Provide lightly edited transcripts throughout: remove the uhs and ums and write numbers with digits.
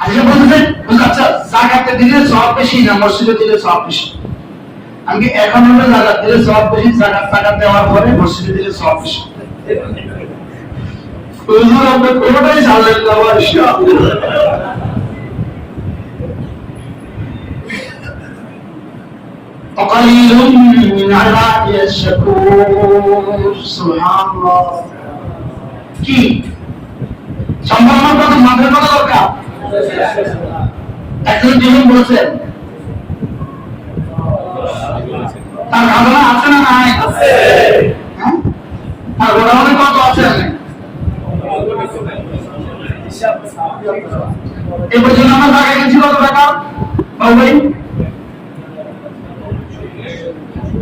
আচ্ছা বলতেছেন আচ্ছা জাকাতে দিলে সওয়াব বেশি না মসজিদে দিলে সওয়াব বেশি? আমি এখন হলো জাকাত দিলে সওয়াব বেশি, জাকাত টাকা দেওয়ার পরে মসজিদে দিলে সওয়াব বেশি। হুজুর আপনি কোনটাই জানলেন না মাশাআল্লাহ। وقليل من عبادي الشكور سبحان الله কি সম্ভাবনা কত মাথায় কত দরকার? একজন জীবন বলেছেন তার খাজনা আছে না নাই? আছে। হ্যাঁ আর গোডাউনে কত আছে? এই পর্যন্ত আমার টাকা গেছি কত টাকা বাবু ভাই?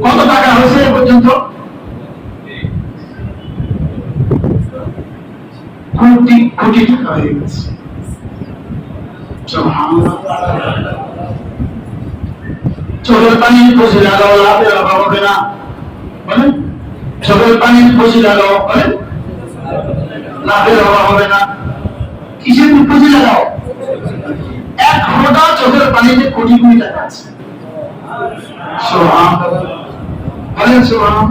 কত টাকা হয়েছে এ পর্যন্ত? কোটি কোটি টাকা হয়ে গেছে। চোখের পানির পশি লাগাও, লাভের অভাব হবে না বলেন? চোখের পানির পশি লাগাও বলেন, লাভের অভাব হবে না। কিসের পশি লাগাও? এক ফোঁটা চোখের পানিতে কোটি কোটি টাকা আছে। বলেন সুবহান।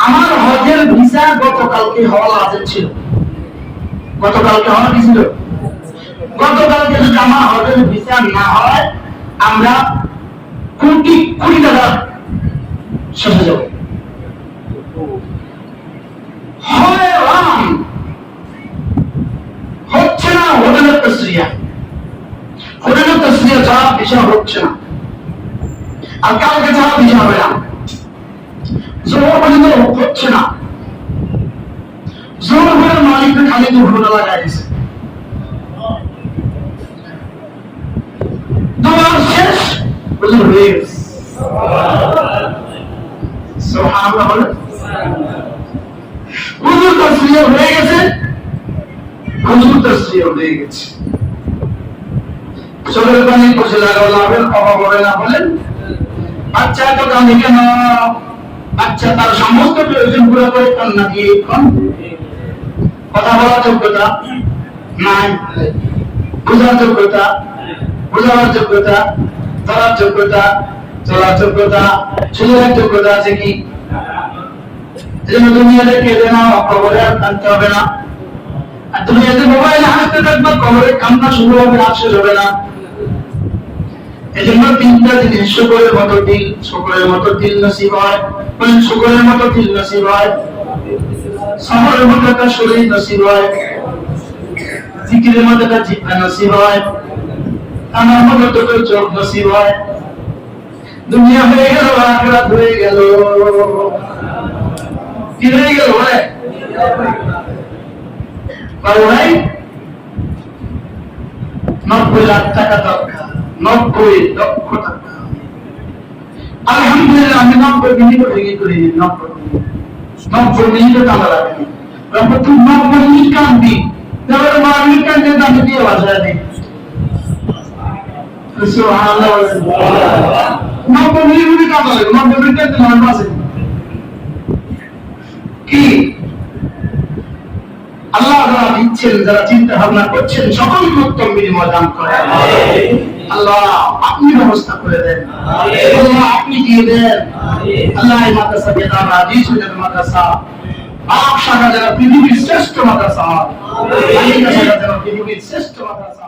আমার হজের ভিসা গতকালকে হওয়া লাজিম ছিল। গতকালকে হওয়া কি ছিল? গতকালকে যদি আমার হজের ভিসা না হয় আমরা কোটি কোটি টাকা শেষে যাব। হচ্ছে না হোটেলের তসরিয়া, হোটেলের তসরিয়া ছাড়া ভিসা হচ্ছে না, আর কালকে ছাড়া ভিসা হবে না। জোর পর্যন্ত হচ্ছে না। জোর করে মালিককে খালি দুর্ঘটনা লাগাই দিছে। তোমার শেষ হুজুর হয়ে গেছে। সুবহানাল্লাহ বলেন। হুজুর তসরিয়া হয়ে গেছে, হুজুর তসরিয়া হয়ে গেছে। চোখের পানি পচে লাগাও, লাভের অভাব হবে না বলেন? বাচ্চা তো কাঁদে কেন? বাচ্চা তার সমস্ত প্রয়োজন পুরো করে কান্না দিয়ে কথা বলার যোগ্যতা নাই, বোঝার যোগ্যতা, বোঝাবার যোগ্যতা, ধরার যোগ্যতা, চলার যোগ্যতা, শুধুর যোগ্যতা আছে কি? দুনিয়াতে কেঁদে না, কবরে আর কাঁদতে হবে না। আর দুনিয়াতে মোবাইলে হাসতে থাকবে, কবরে কান্না শুরু হবে, আর শেষ হবে না। এজন্য তিনটা জিনিস শুকরের মতো দিল, শুকরের মতো দিল নসিব হয় বলেন, শুকরের মতো দিল নসিব হয়, সবরের মতো একটা শরীর নসিব হয়, জিকিরের মতো একটা জিহ্বা নসিব হয়, কানের মতো দুটো চোখ নসিব হয়। দুনিয়া হয়ে গেল, আখিরাত হয়ে গেল। কি হয়ে গেল ভাই? ভাই 90 লাখ টাকা দরকার, 90 লক্ষ টাকা। আলহামদুলিল্লাহ আমি 90 মিনিট ভেঙে করে দিই। 90 মিনিটও টাকা লাগেনি। তুই 90 মিনিট কাঁদবি, তাহলে মিনিট কাঁদতে দামি দিয়ে বাজায় দিই। সুবহানাল্লাহ। 90 মিনিট কাঁদা লাগে, 90 মিনিট কাঁদতে আমার বাসে কি? আল্লাহ যারা দিচ্ছেন, যারা চিন্তা ভাবনা করছেন, সকলকে উত্তম বিনিময় দান করেন। আল্লাহ আপনি ব্যবস্থা করে দেন, আল্লাহ আপনি দিয়ে দেন। আল্লাহ এই মাদ্রাসাকে তার রাজি সুযোগ মাদ্রাসা, আপ শাখা যারা পৃথিবীর শ্রেষ্ঠ মাদ্রাসা, পৃথিবীর শ্রেষ্ঠ মাদ্রাসা।